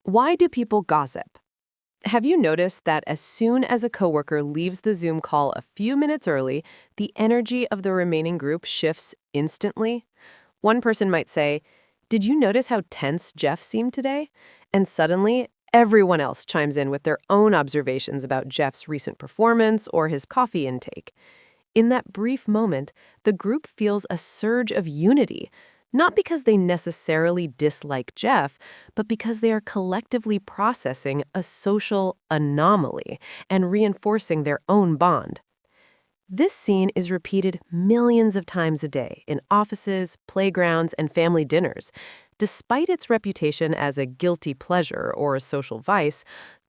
Why do people gossip? Have you noticed that as soon as a coworker leaves the Zoom call a few minutes early, the energy of the remaining group shifts instantly? One person might say, "Did you notice how tense Jeff seemed today?" And suddenly, everyone else chimes in with their own observations about Jeff's recent performance or his coffee intake. In that brief moment, the group feels a surge of unity, not because they necessarily dislike Jeff, but because they are collectively processing a social anomaly and reinforcing their own bond. This scene is repeated millions of times a day in offices, playgrounds, and family dinners. Despite its reputation as a guilty pleasure or a social vice,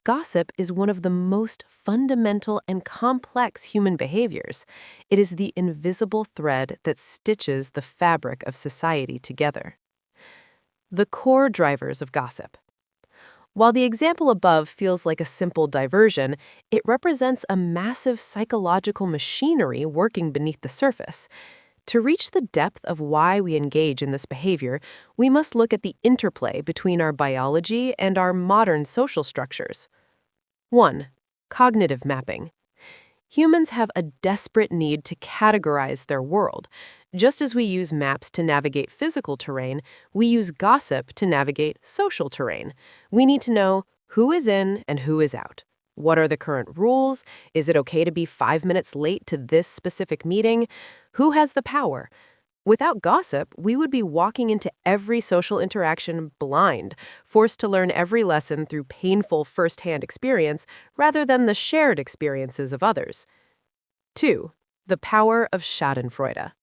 gossip is one of the most fundamental and complex human behaviors. It is the invisible thread that stitches the fabric of society together. The core drivers of gossip. While the example above feels like a simple diversion, it represents a massive psychological machinery working beneath the surface. To reach the depth of why we engage in this behavior, we must look at the interplay between our biology and our modern social structures. 1. Cognitive mapping. Humans have a desperate need to categorize their world. Just as we use maps to navigate physical terrain, we use gossip to navigate social terrain. We need to know who is in and who is out. What are the current rules? Is it okay to be 5 minutes late to this specific meeting? Who has the power? Without gossip, we would be walking into every social interaction blind, forced to learn every lesson through painful first-hand experience rather than the shared experiences of others. 2. The power of Schadenfreude.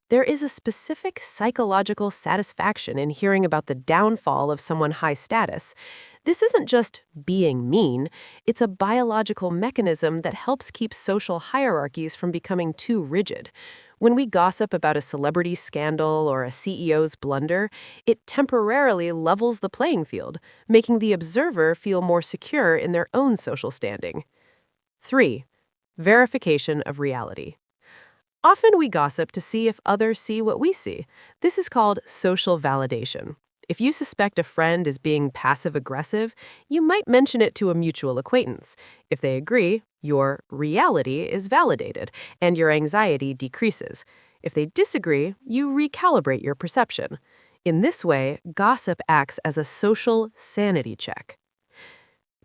There is a specific psychological satisfaction in hearing about the downfall of someone high status. This isn't just being mean, it's a biological mechanism that helps keep social hierarchies from becoming too rigid. When we gossip about a celebrity scandal or a CEO's blunder, it temporarily levels the playing field, making the observer feel more secure in their own social standing. 3. Verification of reality. Often we gossip to see if others see what we see. This is called social validation. If you suspect a friend is being passive-aggressive, you might mention it to a mutual acquaintance. If they agree, your reality is validated, and your anxiety decreases. If they disagree, you recalibrate your perception. In this way, gossip acts as a social sanity check.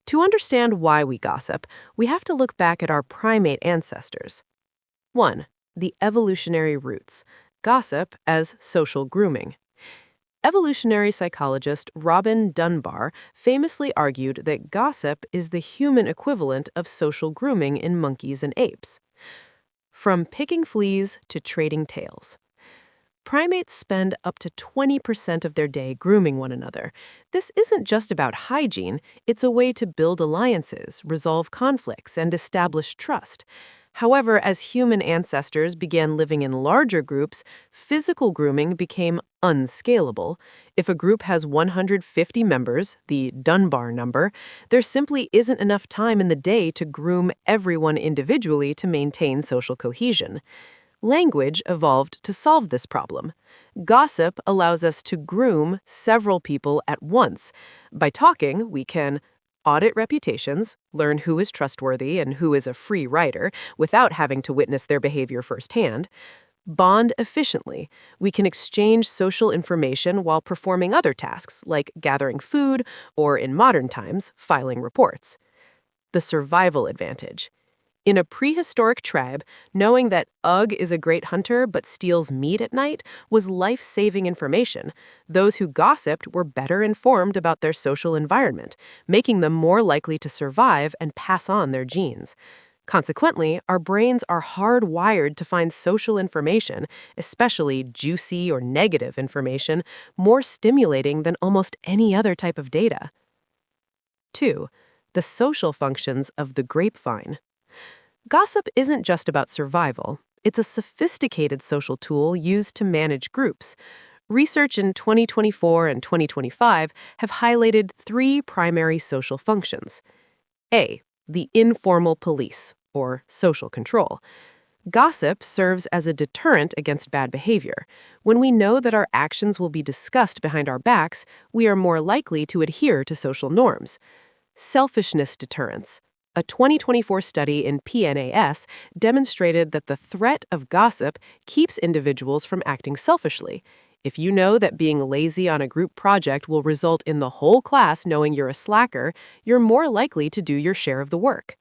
To understand why we gossip, we have to look back at our primate ancestors. 1. The evolutionary roots. Gossip as social grooming. Evolutionary psychologist Robin Dunbar famously argued that gossip is the human equivalent of social grooming in monkeys and apes. From picking fleas to trading tails. Primates spend up to 20% of their day grooming one another. This isn't just about hygiene, it's a way to build alliances, resolve conflicts, and establish trust. However, as human ancestors began living in larger groups, physical grooming became unscalable. If a group has 150 members, the Dunbar number, there simply isn't enough time in the day to groom everyone individually to maintain social cohesion. Language evolved to solve this problem. Gossip allows us to groom several people at once. By talking, we can audit reputations, learn who is trustworthy and who is a free rider without having to witness their behavior firsthand. Bond efficiently. We can exchange social information while performing other tasks like gathering food or, in modern times, filing reports. The survival advantage. In a prehistoric tribe, knowing that Ugg is a great hunter but steals meat at night was life-saving information. Those who gossiped were better informed about their social environment, making them more likely to survive and pass on their genes. Consequently, our brains are hardwired to find social information, especially juicy or negative information, more stimulating than almost any other type of data. 2. The social functions of the grapevine. Gossip isn't just about survival. It's a sophisticated social tool used to manage groups. Research in 2024 and 2025 have highlighted three primary social functions. A. The informal police, or social control. Gossip serves as a deterrent against bad behavior. When we know that our actions will be discussed behind our backs, we are more likely to adhere to social norms. Selfishness deterrence. A 2024 study in PNAS demonstrated that the threat of gossip keeps individuals from acting selfishly. If you know that being lazy on a group project will result in the whole class knowing you're a slacker, you're more likely to do your share of the work.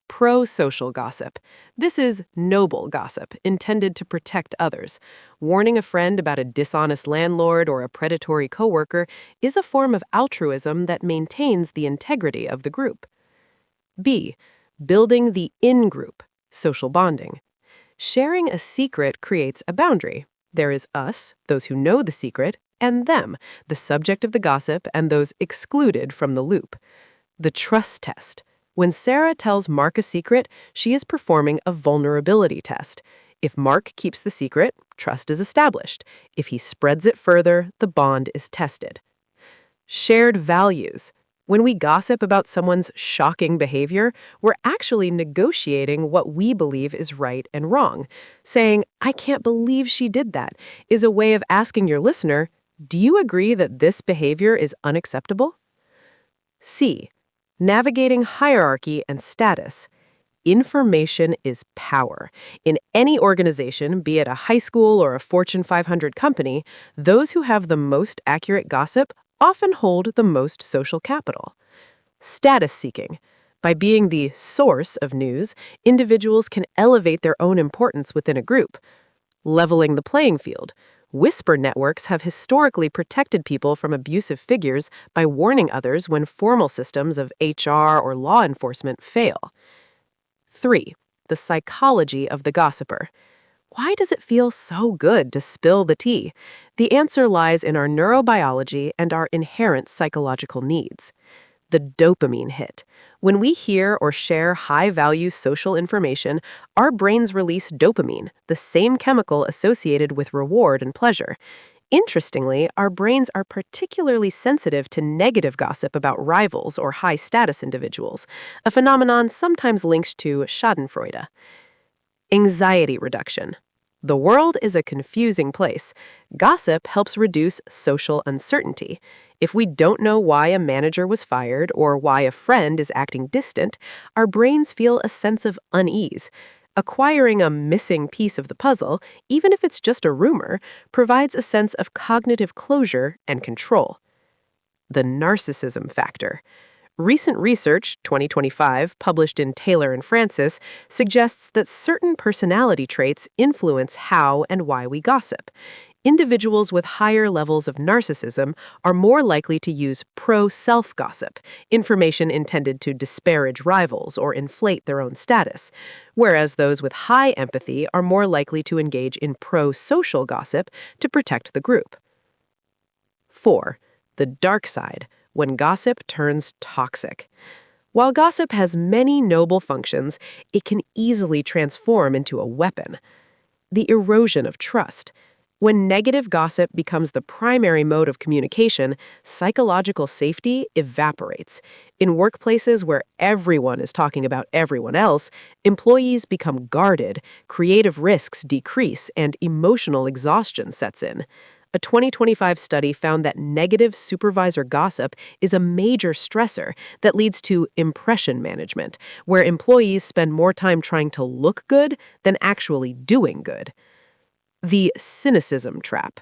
Pro-social gossip. This is noble gossip, intended to protect others. Warning a friend about a dishonest landlord or a predatory coworker is a form of altruism that maintains the integrity of the group. B. Building the in-group, social bonding. Sharing a secret creates a boundary. There is us, those who know the secret, and them, the subject of the gossip and those excluded from the loop. The trust test. When Sarah tells Mark a secret, she is performing a vulnerability test. If Mark keeps the secret, trust is established. If he spreads it further, the bond is tested. Shared values. When we gossip about someone's shocking behavior, we're actually negotiating what we believe is right and wrong. Saying, "I can't believe she did that," is a way of asking your listener, "Do you agree that this behavior is unacceptable?" C. Navigating hierarchy and status. Information is power. In any organization, be it a high school or a Fortune 500 company, those who have the most accurate gossip often hold the most social capital. Status seeking. By being the source of news, individuals can elevate their own importance within a group. Leveling the playing field. Whisper networks have historically protected people from abusive figures by warning others when formal systems of HR or law enforcement fail. 3. The psychology of the gossiper. Why does it feel so good to spill the tea? The answer lies in our neurobiology and our inherent psychological needs. The dopamine hit. When we hear or share high-value social information, our brains release dopamine, the same chemical associated with reward and pleasure. Interestingly, our brains are particularly sensitive to negative gossip about rivals or high-status individuals, a phenomenon sometimes linked to schadenfreude. Anxiety reduction. The world is a confusing place. Gossip helps reduce social uncertainty. If we don't know why a manager was fired or why a friend is acting distant, our brains feel a sense of unease. Acquiring a missing piece of the puzzle, even if it's just a rumor, provides a sense of cognitive closure and control. The narcissism factor. Recent research, 2025, published in Taylor and Francis, suggests that certain personality traits influence how and why we gossip. Individuals with higher levels of narcissism are more likely to use pro-self gossip, information intended to disparage rivals or inflate their own status, whereas those with high empathy are more likely to engage in pro-social gossip to protect the group. 4. The dark side, when gossip turns toxic. While gossip has many noble functions, it can easily transform into a weapon. The erosion of trust. When negative gossip becomes the primary mode of communication, psychological safety evaporates. In workplaces where everyone is talking about everyone else, employees become guarded, creative risks decrease, and emotional exhaustion sets in. A 2025 study found that negative supervisor gossip is a major stressor that leads to impression management, where employees spend more time trying to look good than actually doing good. The cynicism trap.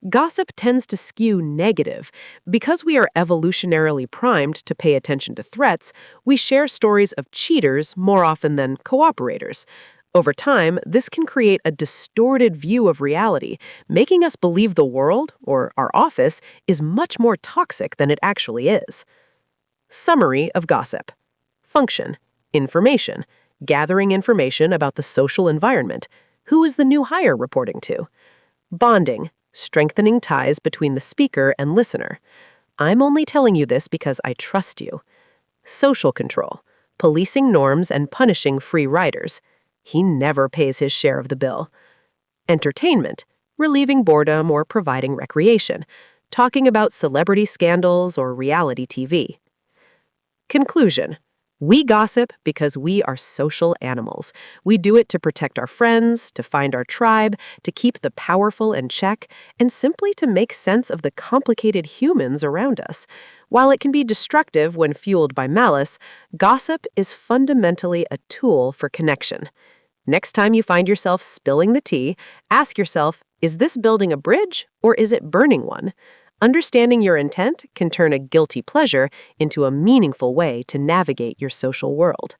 Gossip tends to skew negative. Because we are evolutionarily primed to pay attention to threats, we share stories of cheaters more often than cooperators. Over time, this can create a distorted view of reality, making us believe the world, or our office, is much more toxic than it actually is. Summary of gossip. Function. Information. Gathering information about the social environment. Who is the new hire reporting to? Bonding. Strengthening ties between the speaker and listener. I'm only telling you this because I trust you. Social control. Policing norms and punishing free riders. He never pays his share of the bill. Entertainment. Relieving boredom or providing recreation. Talking about celebrity scandals or reality TV. Conclusion. We gossip because we are social animals. We do it to protect our friends, to find our tribe, to keep the powerful in check, and simply to make sense of the complicated humans around us. While it can be destructive when fueled by malice, gossip is fundamentally a tool for connection. Next time you find yourself spilling the tea, ask yourself, is this building a bridge or is it burning one? Understanding your intent can turn a guilty pleasure into a meaningful way to navigate your social world.